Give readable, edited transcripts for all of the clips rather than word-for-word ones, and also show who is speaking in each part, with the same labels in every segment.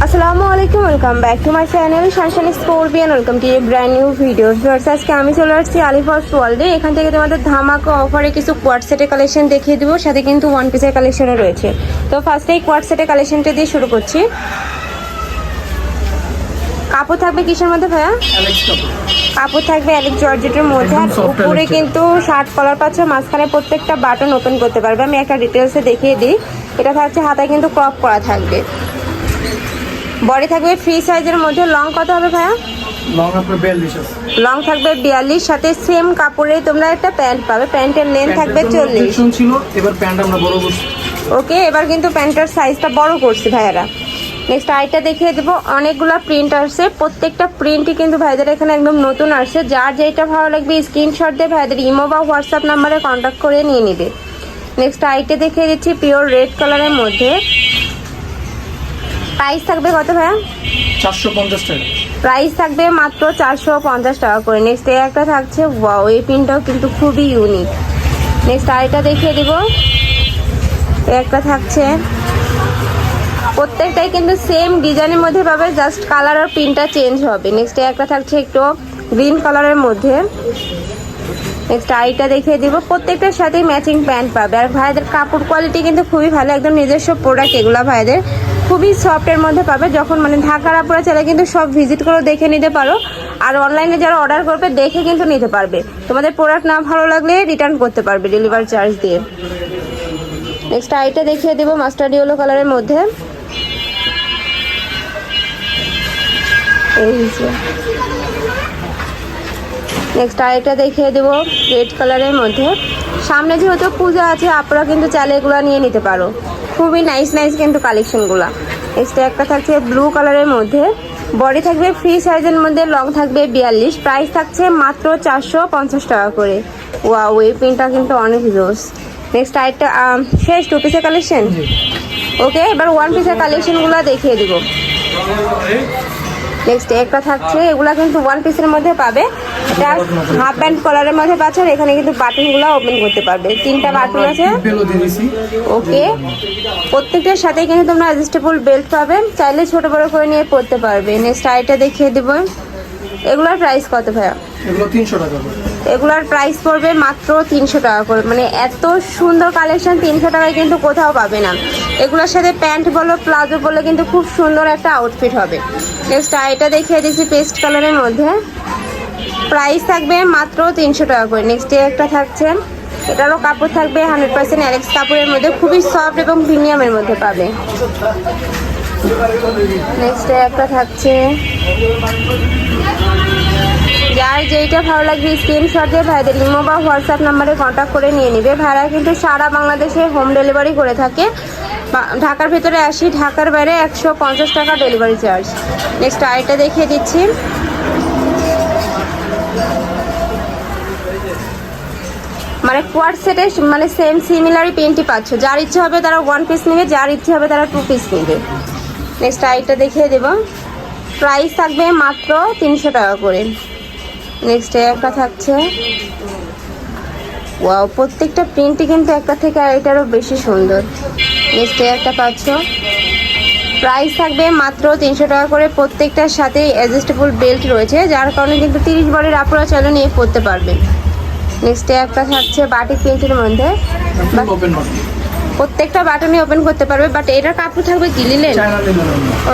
Speaker 1: আসসালামু আলাইকুম, welcome back to my channel Sunshine scorpion. Welcome to A brand new video. Viewers, আজকে আমি চলে আসছি আলিফার্স ওয়ার্ল্ডে। এখান থেকে তোমাদের ধামাকা অফারে কিছু কোয়াড সেটের কালেকশন দেখিয়ে দেবো, সাথে কিন্তু ওয়ান পিসের কালেকশনও রয়েছে। তো ফার্স্টেই কোয়াড সেটের কালেকশনটা দিয়ে শুরু করছি। কাপড় থাকবে কিসের মধ্যে ভাইয়া? কাপড় থাকবে অ্যালেক্স জর্জেটের মধ্যে, আর উপরে কিন্তু শার্ট কলার পাচ্ছ, মাঝখানে প্রত্যেকটা বাটন ওপেন করতে পারবে। আমি একটা ডিটেলসে দেখিয়ে দিই। এটা থাকছে হাতায় কিন্তু ক্রপ করা থাকবে। বডি থাকবে ফ্রি সাইজের মধ্যে। লং কত হবে ভাইয়া? লং থাকবে 42, সাথে সেম কাপড়ে তোমরা একটা প্যান্ট পাবে। প্যান্টের লেন্থ থাকবে 40
Speaker 2: ছিল, এবার প্যান্ট আমরা বড় করছি।
Speaker 1: ওকে, এবার কিন্তু প্যান্টের সাইজটা বড় করছি ভাইয়ারা। নেক্সট আইটা দেখিয়ে দেবো। অনেকগুলো প্রিন্ট আসছে, প্রত্যেকটা প্রিন্টই কিন্তু ভাইদের এখানে একদম নতুন আসছে। যার যেটা ভালো লাগবে স্ক্রিনশট দিয়ে ভাইদের ইমো বা হোয়াটসঅ্যাপ নাম্বারে কন্ট্যাক্ট করে নিয়ে নিবে। নেক্সট আইটা দেখিয়ে দিচ্ছি পিওর রেড কালারের মধ্যে। প্রাইস থাকবে কত ভাইয়া?
Speaker 2: 450 টাকা।
Speaker 1: প্রাইস থাকবে মাত্র 450 টাকা করে। নেক্সট এই একটা থাকছে, ওয়াও, এই প্রিন্টটাও কিন্তু খুবই ইউনিক। নেক্সট আরেকটা দেখিয়ে দিব। এই একটা থাকছে, প্রত্যেকটাই কিন্তু সেম ডিজাইনের মধ্যে পাবে, জাস্ট কালার আর প্রিন্টটা চেঞ্জ হবে। নেক্সট এই একটা থাকছে একটু গ্রিন কালারের মধ্যে। নেক্সট আইটা দেখিয়ে দিব। প্রত্যেকটার সাথেই ম্যাচিং প্যান্ট পাবে। আর ভাইদের কাপড় কোয়ালিটি কিন্তু খুবই ভালো, একদম নিজস্ব প্রোডাক্ট এগুলো ভাইদের। খুবই সফটের মধ্যে পাবে। যখন ঢাকার আপুরা চাইলে কিন্তু সব ভিজিট করে দেখে নিতে পারো। আর অনলাইনে যারা অর্ডার করবে দেখে কিন্তু নিতে পারবে। তোমাদের প্রোডাক্ট না ভালো লাগলে রিটার্ন করতে পারবে ডেলিভারি চার্জ দিয়ে। নেক্সট আইটা দেখিয়ে দেবো মাস্টার্ড ইয়েলো কালারের মধ্যে। এই যে নেক্সট আরেকটা দেখিয়ে দেবো রেড কালারের মধ্যে। সামনে যেহেতু পূজা আছে, আপনারা কিন্তু চাইলে এগুলো নিয়ে নিতে পারো। খুবই নাইস কিন্তু কালেকশনগুলো। নেক্সট একটা থাকছে ব্লু কালারের মধ্যে। বডি থাকবে ফ্রি সাইজের মধ্যে, লং থাকবে 42। প্রাইস থাকছে মাত্র 450 টাকা করে। ওয়াও, এই প্রিন্টটা কিন্তু অনেক জোস। নেক্সট আরেকটা শেষ 2 পিসের কালেকশন। ওকে, এবার 1 পিসের কালেকশনগুলো দেখিয়ে দিব। নেক্সট একটা থাকছে, এগুলা কিন্তু 1 পিসের মধ্যে পাবে। এটা হাফ ব্যান্ড কলারের মধ্যে পাচ্ছে। আর এখানে কিন্তু বাটনগুলো ওপেন করতে পারবে। 3টা বাটন আছে। ওকে, প্রত্যেকটার সাথে কিন্তু তোমরা অ্যাডজাস্টেবল বেল্ট পাবে, চাইলে ছোট বড় করে নিয়ে পরতে পারবে। নেক্সট আইটা দেখিয়ে দেবো। এগুলোর প্রাইস কত ভাইয়া?
Speaker 2: এগুলো 300 টাকা করে।
Speaker 1: এগুলোর প্রাইস পড়বে মাত্র 300 টাকা করে। এত সুন্দর কালেকশন 300 টাকায় কিন্তু কোথাও পাবে না। এগুলোর সাথে প্যান্ট বলো প্লাজো বলে কিন্তু খুব সুন্দর একটা আউটফিট হবে। নেক্সট আইটা দেখিয়ে দিচ্ছি পেস্ট কালারের মধ্যে। প্রাইস থাকবে মাত্র 300 টাকা করে। নেক্সট একটা থাকছে, এটারও কাপড় থাকবে 100% অ্যালেক্স কাপড়ের মধ্যে, খুবই সফট এবং প্রিমিয়ামের মধ্যে পাবে। নেক্সট একটা থাকছে, যার যেইটা ভালো লাগবে স্ক্রিনশট দিয়ে ভাইদের ইমো বা হোয়াটসঅ্যাপ নাম্বারে কন্ট্যাক্ট করে নিয়ে নেবে। ভাইরা কিন্তু সারা বাংলাদেশে হোম ডেলিভারি করে থাকে। ঢাকার ভিতরে 80, ঢাকার বাইরে 150 টাকা ডেলিভারি চার্জ। নেক্সট আইটা দেখিয়ে দিচ্ছি। কোয়াড সেটে সেম সিমিলারই প্রিন্টই পাচ্ছ। যার ইচ্ছে হবে তারা 1 পিস নেবে, যার ইচ্ছে হবে তারা 2 পিস নেবে। নেক্সট আইটা দেখিয়ে দেব। প্রাইস থাকবে মাত্র 300 টাকা করে। নেক্সট একটা থাকছে, ওয়াও, প্রত্যেকটা প্রিন্টই কিন্তু একটা থেকে আরেকটারও বেশি সুন্দর। নেক্সট একটা পাচ্ছ, প্রাইস থাকবে মাত্র 300 টাকা করে। প্রত্যেকটার সাথে অ্যাডজাস্টেবল বেল্ট রয়েছে, যার কারণে কিন্তু 30 বডির আপনারা চাইলে নিয়ে পরতে পারবেন। নেক্সট একটা থাকছে বাটিক প্রিন্টের মধ্যে। প্রত্যেকটা বাটনই ওপেন করতে পারবে, বাট এটার কাপড় থাকবে কি লিলেন?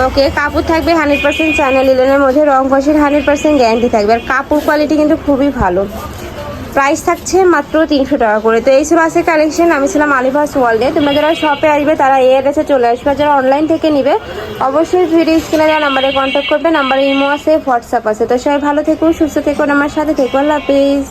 Speaker 1: ওকে, কাপড় থাকবে 100% চায়না লিলেনের মধ্যে, রং কষের 100% গ্যারান্টি থাকবে। আর কাপড় কোয়ালিটি কিন্তু খুবই ভালো। প্রাইস থাকছে মাত্র 300 টাকা করে। তো এই ছিল আজকের কালেকশন। আমি ছিলাম আলিফার্স ওয়ার্ল্ডে। তোমরা যারা শপে আসবে তারা এই অ্যাড্রেসে চলে আসবে। যারা অনলাইন থেকে নিবে অবশ্যই ভিডিও স্ক্রিনে দেওয়া নাম্বারে কন্ট্যাক্ট করবে। নাম্বারে ইমো আছে, হোয়াটসঅ্যাপ আছে। তো সবাই ভালো থেকো, সুস্থ থেকো, আমার সাথে থেকো। আল্লাহ হাফিজ।